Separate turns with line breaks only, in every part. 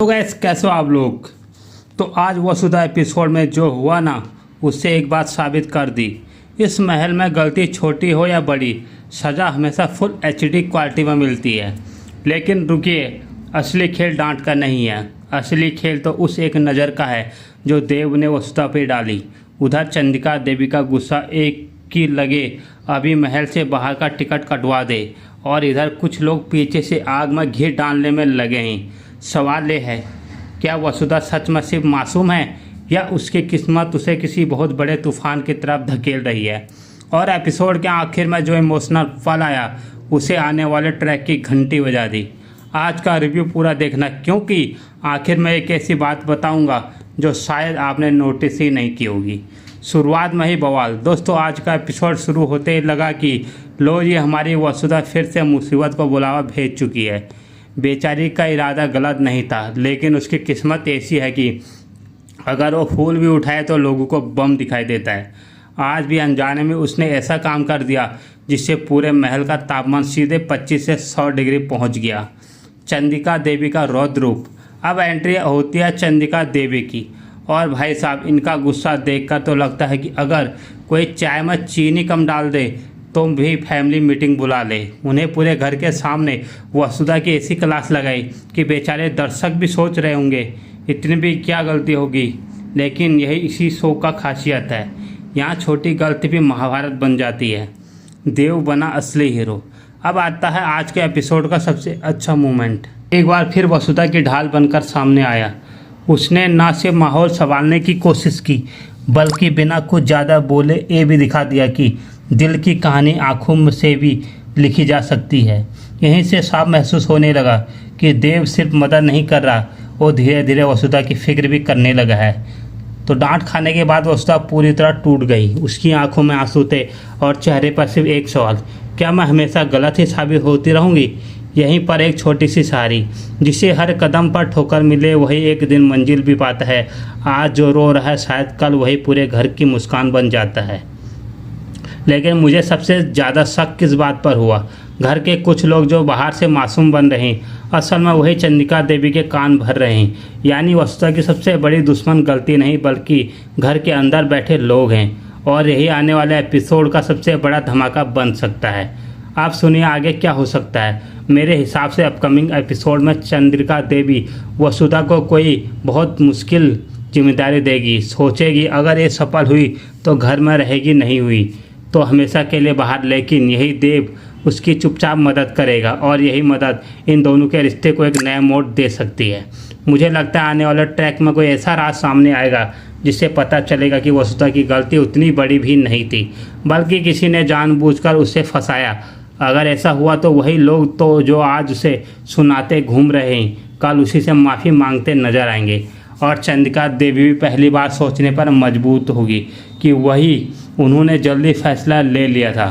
Gas, कैसे हो आप लोग। तो आज वसुधा एपिसोड में जो हुआ ना, उससे एक बात साबित कर दी। इस महल में गलती छोटी हो या बड़ी, सज़ा हमेशा फुल एचडी क्वालिटी में मिलती है। लेकिन रुकिए, असली खेल डांट का नहीं है। असली खेल तो उस एक नज़र का है जो देव ने वसुधा पे डाली। उधर चंद्रिका देवी का गुस्सा एक की लगे अभी महल से बाहर का टिकट कटवा दे, और इधर कुछ लोग पीछे से आग में घी डालने में लगे हैं। सवाल ये है, क्या वसुधा सच में सिर्फ मासूम है या उसकी किस्मत उसे किसी बहुत बड़े तूफान की तरफ धकेल रही है। और एपिसोड के आखिर में जो इमोशनल फल आया, उसे आने वाले ट्रैक की घंटी बजा दी। आज का रिव्यू पूरा देखना, क्योंकि आखिर में एक ऐसी बात बताऊंगा जो शायद आपने नोटिस ही नहीं की होगी। शुरुआत में ही बवाल। दोस्तों, आज का एपिसोड शुरू होते ही लगा कि लो जी, हमारी वसुधा फिर से मुसीबत को बुलावा भेज चुकी है। बेचारी का इरादा गलत नहीं था, लेकिन उसकी किस्मत ऐसी है कि अगर वो फूल भी उठाए तो लोगों को बम दिखाई देता है। आज भी अनजाने में उसने ऐसा काम कर दिया जिससे पूरे महल का तापमान सीधे 25 से 100 डिग्री पहुंच गया। चंद्रिका देवी का रौद्र रूप। अब एंट्री होती है चंद्रिका देवी की, और भाई साहब, इनका गुस्सा देखकर तो लगता है कि अगर कोई चाय में चीनी कम डाल दे तो भी फैमिली मीटिंग बुला ले। उन्हें पूरे घर के सामने वसुधा की ऐसी क्लास लगाई कि बेचारे दर्शक भी सोच रहे होंगे इतनी भी क्या गलती होगी। लेकिन यही इसी शो का खासियत है, यहाँ छोटी गलती भी महाभारत बन जाती है। देव बना असली हीरो। अब आता है आज के एपिसोड का सबसे अच्छा मोमेंट। एक बार फिर वसुधा की ढाल बनकर सामने आया। उसने ना सिर्फ माहौल संभालने की कोशिश की, बल्कि बिना कुछ ज़्यादा बोले ये भी दिखा दिया कि दिल की कहानी आँखों से भी लिखी जा सकती है। यहीं से साफ महसूस होने लगा कि देव सिर्फ मदद नहीं कर रहा, वो धीरे धीरे वसुधा की फिक्र भी करने लगा है। तो डांट खाने के बाद वसुधा पूरी तरह टूट गई। उसकी आंखों में आंसू थे और चेहरे पर सिर्फ एक सवाल, क्या मैं हमेशा गलत ही साबित होती रहूँगी। यहीं पर एक छोटी सी सहारी, जिसे हर कदम पर ठोकर मिले वही एक दिन मंजिल भी पाता है। आज जो रो रहा है, शायद कल वही पूरे घर की मुस्कान बन जाता है। लेकिन मुझे सबसे ज़्यादा शक किस बात पर हुआ, घर के कुछ लोग जो बाहर से मासूम बन रहे हैं, असल में वही चंद्रिका देवी के कान भर रहे हैं। यानी वसुधा की सबसे बड़ी दुश्मन गलती नहीं, बल्कि घर के अंदर बैठे लोग हैं। और यही आने वाले एपिसोड का सबसे बड़ा धमाका बन सकता है। आप सुनिए आगे क्या हो सकता है। मेरे हिसाब से अपकमिंग एपिसोड में चंद्रिका देवी वसुधा को कोई बहुत मुश्किल जिम्मेदारी देगी। सोचेगी अगर ये सफल हुई तो घर में रहेगी, नहीं हुई तो हमेशा के लिए बाहर। लेकिन यही देव उसकी चुपचाप मदद करेगा, और यही मदद इन दोनों के रिश्ते को एक नया मोड़ दे सकती है। मुझे लगता है आने वाले ट्रैक में कोई ऐसा राज सामने आएगा जिससे पता चलेगा कि वसुधा की गलती उतनी बड़ी भी नहीं थी, बल्कि किसी ने जानबूझकर उसे फंसाया। अगर ऐसा हुआ तो वही लोग तो जो आज उसे सुनाते घूम रहे हैं, कल उसी से माफ़ी मांगते नजर आएंगे। और चंद्रिका देवी भी पहली बार सोचने पर मजबूत होगी कि वही उन्होंने जल्दी फैसला ले लिया था।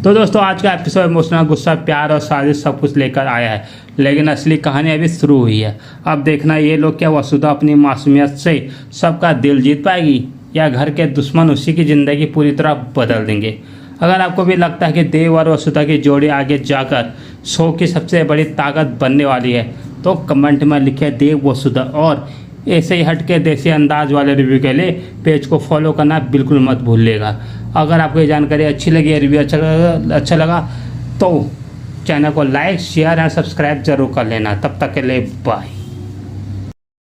तो दोस्तों, आज का एपिसोड इमोशनल, गुस्सा, प्यार और साजिश सब कुछ लेकर आया है। लेकिन असली कहानी अभी शुरू हुई है। अब देखना ये लोग क्या वसुधा अपनी मासूमियत से सबका दिल जीत पाएगी, या घर के दुश्मन उसी की ज़िंदगी पूरी तरह बदल देंगे। अगर आपको भी लगता है कि देव और वसुधा की जोड़ी आगे जाकर शो की सबसे बड़ी ताकत बनने वाली है, तो कमेंट में लिखे देव वसुधा। और ऐसे ही हटके देसी अंदाज वाले रिव्यू के लिए पेज को फॉलो करना बिल्कुल मत भूलिएगा। अगर आपको ये जानकारी अच्छी लगी, रिव्यू अच्छा लगा तो चैनल को लाइक, शेयर और सब्सक्राइब जरूर कर लेना। तब तक के लिए बाय।